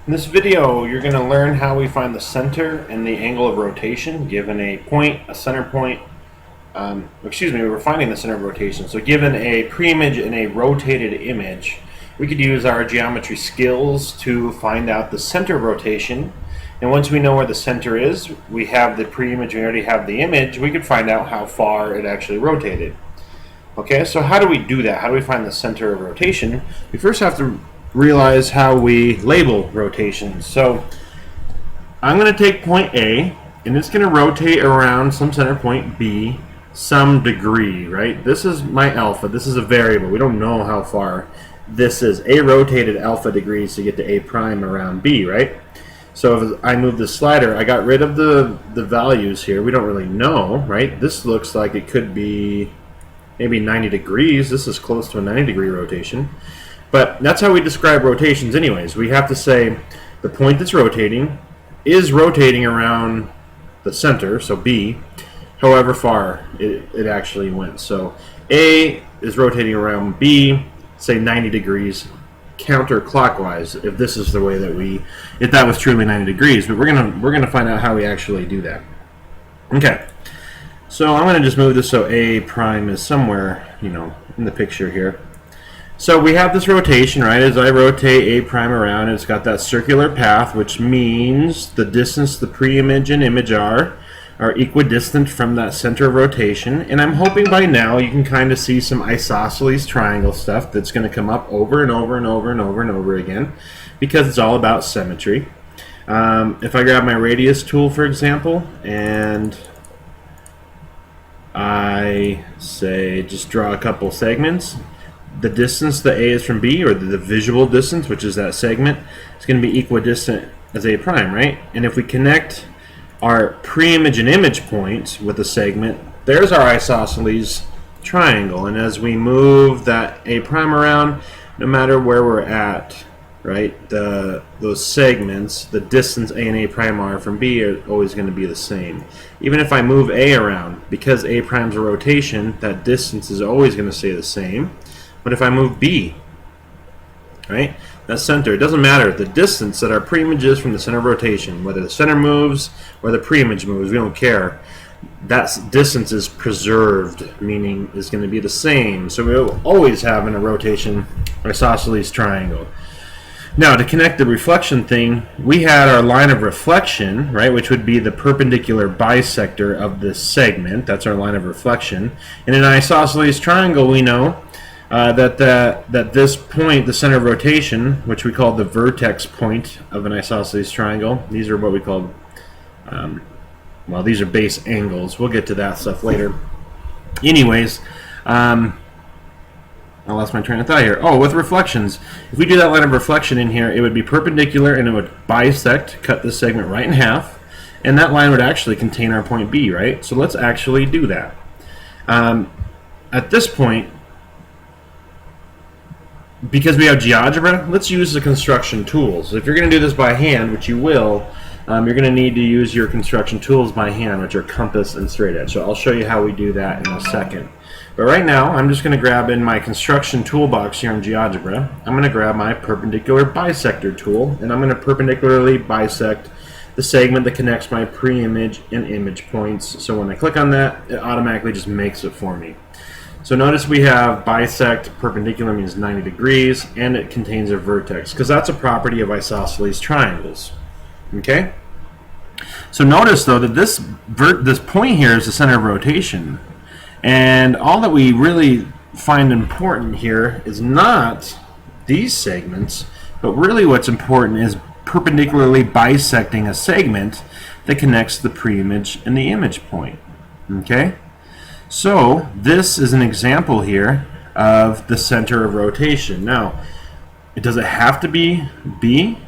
In this video, you're going to learn how we find the center and the angle of rotation given a point, a center point. We're finding the center of rotation. So given a pre-image and a rotated image, we could use our geometry skills to find out the center of rotation. And once we know where the center is, we have the pre-image, we already have the image, we could find out how far it actually rotated. Okay, so how do we do that? How do we find the center of rotation? We first have to realize how we label rotations. So I'm going to take point A, and it's going to rotate around some center point B some degree, right? This is my alpha. This is a variable. We don't know how far this is. A rotated alpha degrees to get to A prime around B, right? So if I move the slider, I got rid of the values here. We don't really know, right? This looks like it could be maybe 90 degrees. This is close to a 90-degree rotation. But that's how we describe rotations anyways. We have to say the point that's rotating is rotating around the center, so B, however far it actually went. So A is rotating around B, say 90 degrees counterclockwise, if this is the way that if that was truly 90 degrees. But we're gonna find out how we actually do that. Okay. So I'm going to just move this so A prime is somewhere, in the picture here. So we have this rotation, right? As I rotate A prime around, it's got that circular path, which means the distance the pre-image and image are equidistant from that center of rotation. And I'm hoping by now you can kind of see some isosceles triangle stuff that's going to come up over and over and over and over and over again, because it's all about symmetry. If I grab my radius tool, for example, and I say just draw a couple segments, the distance that A is from B, or the visual distance, which is that segment, is going to be equidistant as A prime, right? And if we connect our pre-image and image points with a segment, there's our isosceles triangle. And as we move that A prime around, no matter where we're at, right, those segments, the distance A and A prime are from B are always going to be the same. Even if I move A around, because A prime's a rotation, that distance is always going to stay the same. But if I move B, right, that center, it doesn't matter the distance that our pre-image is from the center of rotation, whether the center moves or the pre-image moves, we don't care. That distance is preserved, meaning is going to be the same. So we'll always have in a rotation isosceles triangle. Now, to connect the reflection thing, we had our line of reflection, right, which would be the perpendicular bisector of this segment. That's our line of reflection. And in an isosceles triangle, we know that this point, the center of rotation, which we call the vertex point of an isosceles triangle, these are what we call, these are base angles. We'll get to that stuff later. Anyways, I lost my train of thought here. Oh, with reflections. If we do that line of reflection in here, it would be perpendicular and it would bisect, cut this segment right in half, and that line would actually contain our point B, right? So let's actually do that. At this point, because we have GeoGebra, let's use the construction tools. If you're going to do this by hand, which you will, you're going to need to use your construction tools by hand, which are compass and straight edge. So I'll show you how we do that in a second. But right now, I'm just going to grab in my construction toolbox here in GeoGebra. I'm going to grab my perpendicular bisector tool, and I'm going to perpendicularly bisect the segment that connects my pre-image and image points. So when I click on that, it automatically just makes it for me. So notice we have bisect, perpendicular means 90 degrees, and it contains a vertex, because that's a property of isosceles triangles. Okay? So notice, though, that this point here is the center of rotation. And all that we really find important here is not these segments, but really what's important is perpendicularly bisecting a segment that connects the pre-image and the image point. Okay? So this is an example here of the center of rotation. Now, does it have to be B?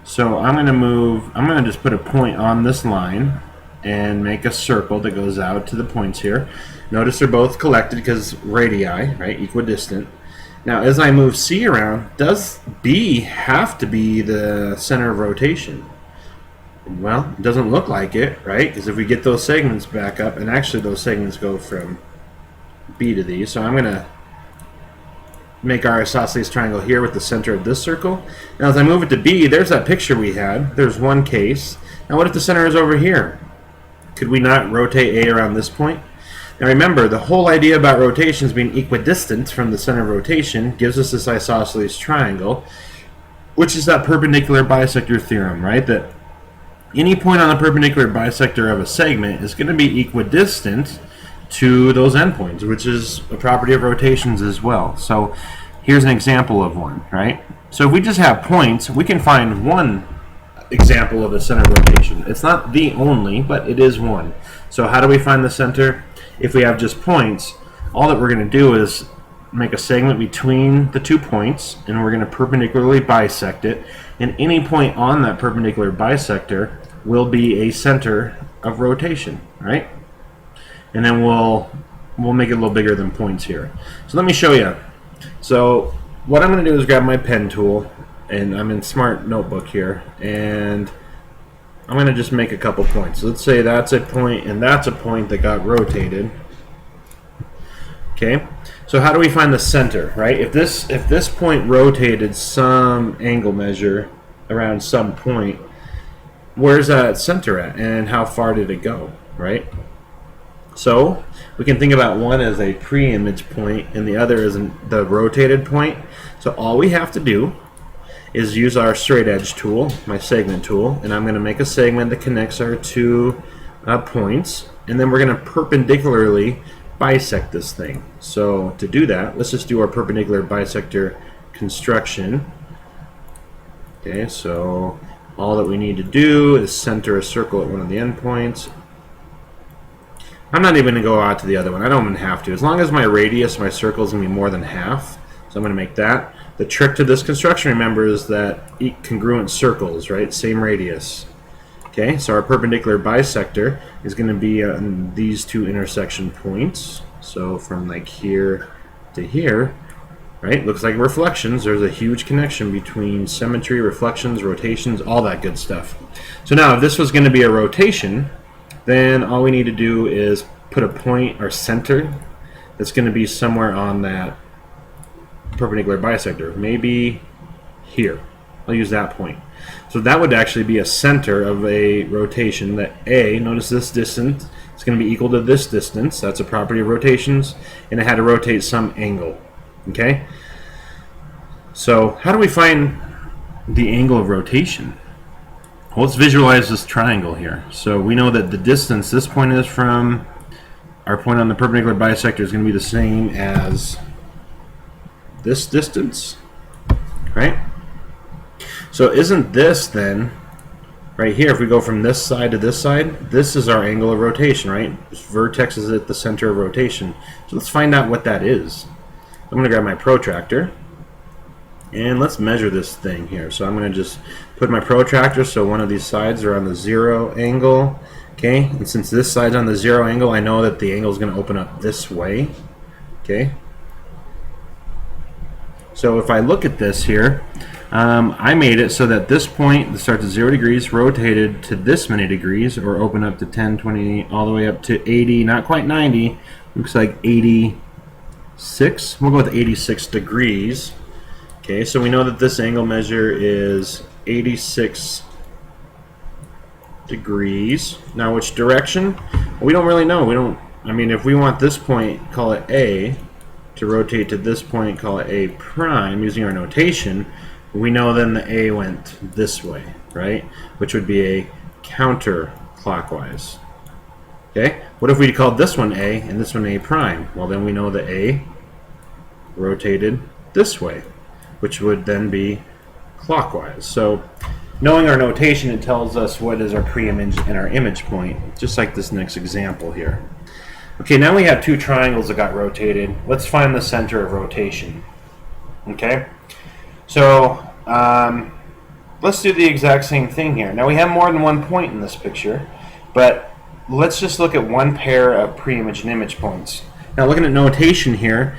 So I'm going to just put a point on this line and make a circle that goes out to the points here. Notice they're both collected because radii, right, equidistant. Now, as I move C around, does B have to be the center of rotation? Well, it doesn't look like it, right? Because if we get those segments back up, and actually those segments go from B to these, so I'm going to make our isosceles triangle here with the center of this circle. Now as I move it to B, there's that picture we had. There's one case. Now what if the center is over here? Could we not rotate A around this point? Now remember, the whole idea about rotations being equidistant from the center of rotation gives us this isosceles triangle, which is that perpendicular bisector theorem, right? That any point on the perpendicular bisector of a segment is going to be equidistant to those endpoints, which is a property of rotations as well. So here's an example of one, right? So if we just have points, we can find one example of a center of rotation. It's not the only, but it is one. So how do we find the center? If we have just points, all that we're going to do is make a segment between the 2 points, and we're going to perpendicularly bisect it, and any point on that perpendicular bisector will be a center of rotation, right? And then we'll make it a little bigger than points here. So let me show you. So what I'm going to do is grab my pen tool, and I'm in Smart Notebook here, and I'm going to just make a couple points. So let's say that's a point and that's a point that got rotated. Okay, so how do we find the center, right? If this point rotated some angle measure around some point, where's that center at, and how far did it go, right? So we can think about one as a pre-image point and the other as the rotated point. So all we have to do is use our straight edge tool, my segment tool, and I'm going to make a segment that connects our 2 points, and then we're going to perpendicularly bisect this thing. So to do that, let's just do our perpendicular bisector construction. Okay, so all that we need to do is center a circle at one of the endpoints. I'm not even going to go out to the other one. I don't even have to. As long as my radius, my circle is going to be more than half, so I'm going to make that. The trick to this construction, remember, is that congruent circles, right? Same radius. Okay, so our perpendicular bisector is going to be on these 2 intersection points. So from like here to here, right? Looks like reflections. There's a huge connection between symmetry, reflections, rotations, all that good stuff. So now if this was going to be a rotation, then all we need to do is put a point or center that's going to be somewhere on that perpendicular bisector, maybe here. I'll use that point. So that would actually be a center of a rotation that A, notice this distance, is going to be equal to this distance. That's a property of rotations, and it had to rotate some angle. Okay? So how do we find the angle of rotation? Well, let's visualize this triangle here. So we know that the distance this point is from our point on the perpendicular bisector is going to be the same as this distance, right? So isn't this then, right here, if we go from this side to this side, this is our angle of rotation, right? This vertex is at the center of rotation. So let's find out what that is. I'm going to grab my protractor, and let's measure this thing here. So I'm going to just put my protractor so one of these sides are on the 0 angle, okay? And since this side's on the 0 angle, I know that the angle is going to open up this way, okay? So if I look at this here, I made it so that this point that starts at 0 degrees rotated to this many degrees, or open up to 10, 20, all the way up to 80, not quite 90, looks like 86. We'll go with 86 degrees. Okay, so we know that this angle measure is 86 degrees. Now which direction? We don't really know. I mean, if we want this point, call it A, to rotate to this point, call it A prime, using our notation, we know then the A went this way, right? Which would be a counterclockwise. Okay? What if we called this one A and this one A prime? Well, then we know the A rotated this way, which would then be clockwise. So knowing our notation, it tells us what is our pre-image and our image point, just like this next example here. Okay, now we have 2 triangles that got rotated. Let's find the center of rotation. Okay? So let's do the exact same thing here. Now we have more than one point in this picture, but let's just look at one pair of pre-image and image points. Now looking at notation here,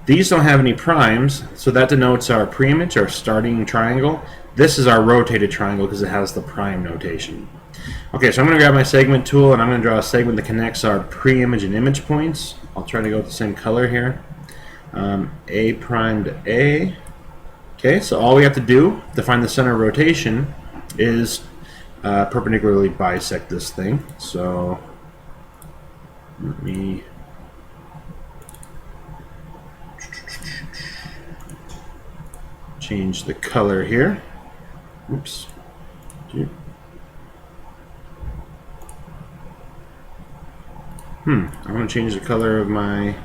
these don't have any primes, so that denotes our pre-image, our starting triangle. This is our rotated triangle because it has the prime notation. Okay, so I'm going to grab my segment tool and I'm going to draw a segment that connects our pre-image and image points. I'll try to go with the same color here. A prime to A. Okay, so all we have to do to find the center of rotation is perpendicularly bisect this thing. So let me change the color here. Oops. I want to change the color of my.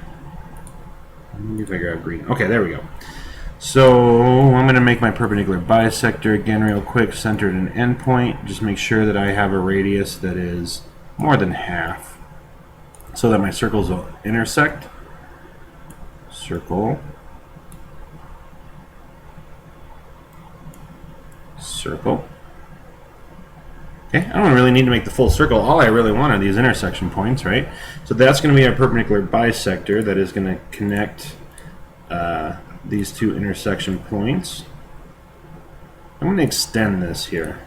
Let me figure out green. Okay, there we go. So I'm going to make my perpendicular bisector again real quick, centered an endpoint. Just make sure that I have a radius that is more than half, so that my circles will intersect. Circle. Circle. Okay, I don't really need to make the full circle. All I really want are these intersection points, right? So that's going to be our perpendicular bisector that is going to connect these two intersection points. I'm going to extend this here.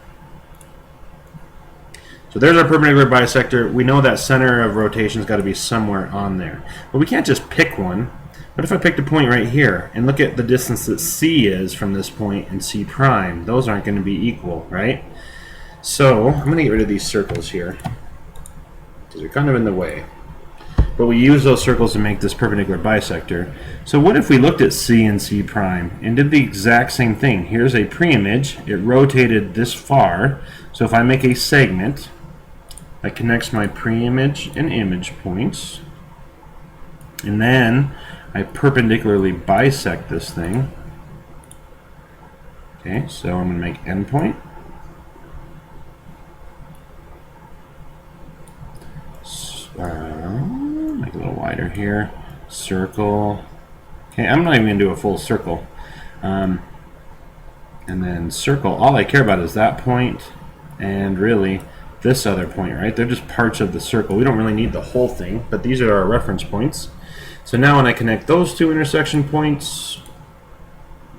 So there's our perpendicular bisector. We know that center of rotation's got to be somewhere on there. But we can't just pick one. What if I picked a point right here and look at the distance that C is from this point and C prime? Those aren't going to be equal, right? So I'm going to get rid of these circles here because they're kind of in the way. But we use those circles to make this perpendicular bisector. So what if we looked at C and C prime and did the exact same thing? Here's a pre-image. It rotated this far. So if I make a segment that connects my pre-image and image points, and then I perpendicularly bisect this thing. Okay, so I'm going to make endpoint. Make it a little wider here. Circle. Okay, I'm not even going to do a full circle. And then circle. All I care about is that point and really this other point, right? They're just parts of the circle. We don't really need the whole thing, but these are our reference points. So now when I connect those two intersection points,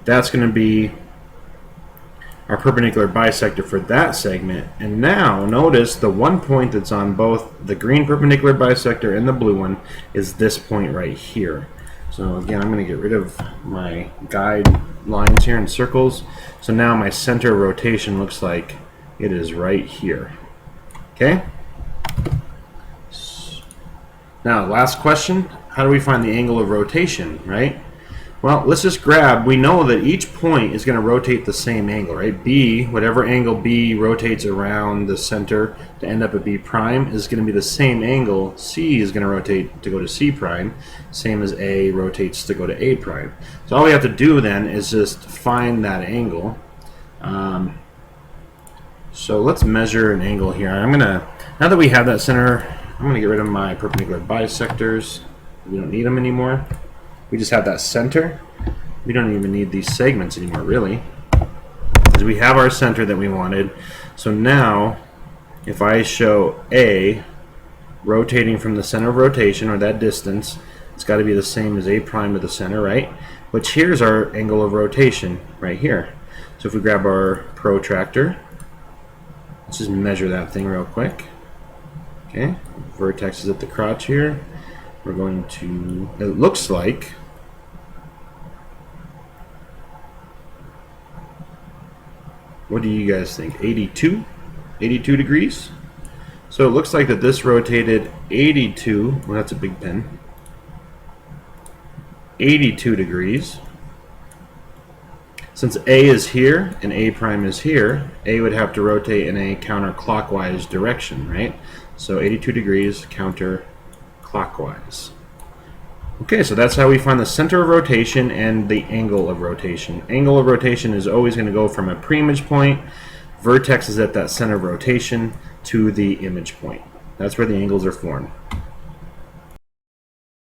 that's going to be our perpendicular bisector for that segment. And now notice the one point that's on both the green perpendicular bisector and the blue one is this point right here. So again, I'm going to get rid of my guide lines here and circles. So now my center of rotation looks like it is right here. Okay? Now, last question. How do we find the angle of rotation, right? Well, let's just grab, we know that each point is going to rotate the same angle, right? B, whatever angle B rotates around the center to end up at B prime is going to be the same angle C is going to rotate to go to C prime, same as A rotates to go to A prime. So all we have to do then is just find that angle. So let's measure an angle here. I'm going to, now that we have that center, I'm going to get rid of my perpendicular bisectors. We don't need them anymore. We just have that center. We don't even need these segments anymore, really, because we have our center that we wanted. So now, if I show A rotating from the center of rotation, or that distance, it's got to be the same as A prime to the center, right? Which here's our angle of rotation right here. So if we grab our protractor, let's just measure that thing real quick. Okay, vertex is at the crotch here. We're going to, it looks like, what do you guys think? 82? 82 degrees? So it looks like that this rotated 82, well that's a big pen, 82 degrees. Since A is here and A prime is here, A would have to rotate in a counterclockwise direction, right? So 82 degrees counterclockwise. Okay, so that's how we find the center of rotation and the angle of rotation. Angle of rotation is always going to go from a pre-image point, vertex is at that center of rotation, to the image point. That's where the angles are formed.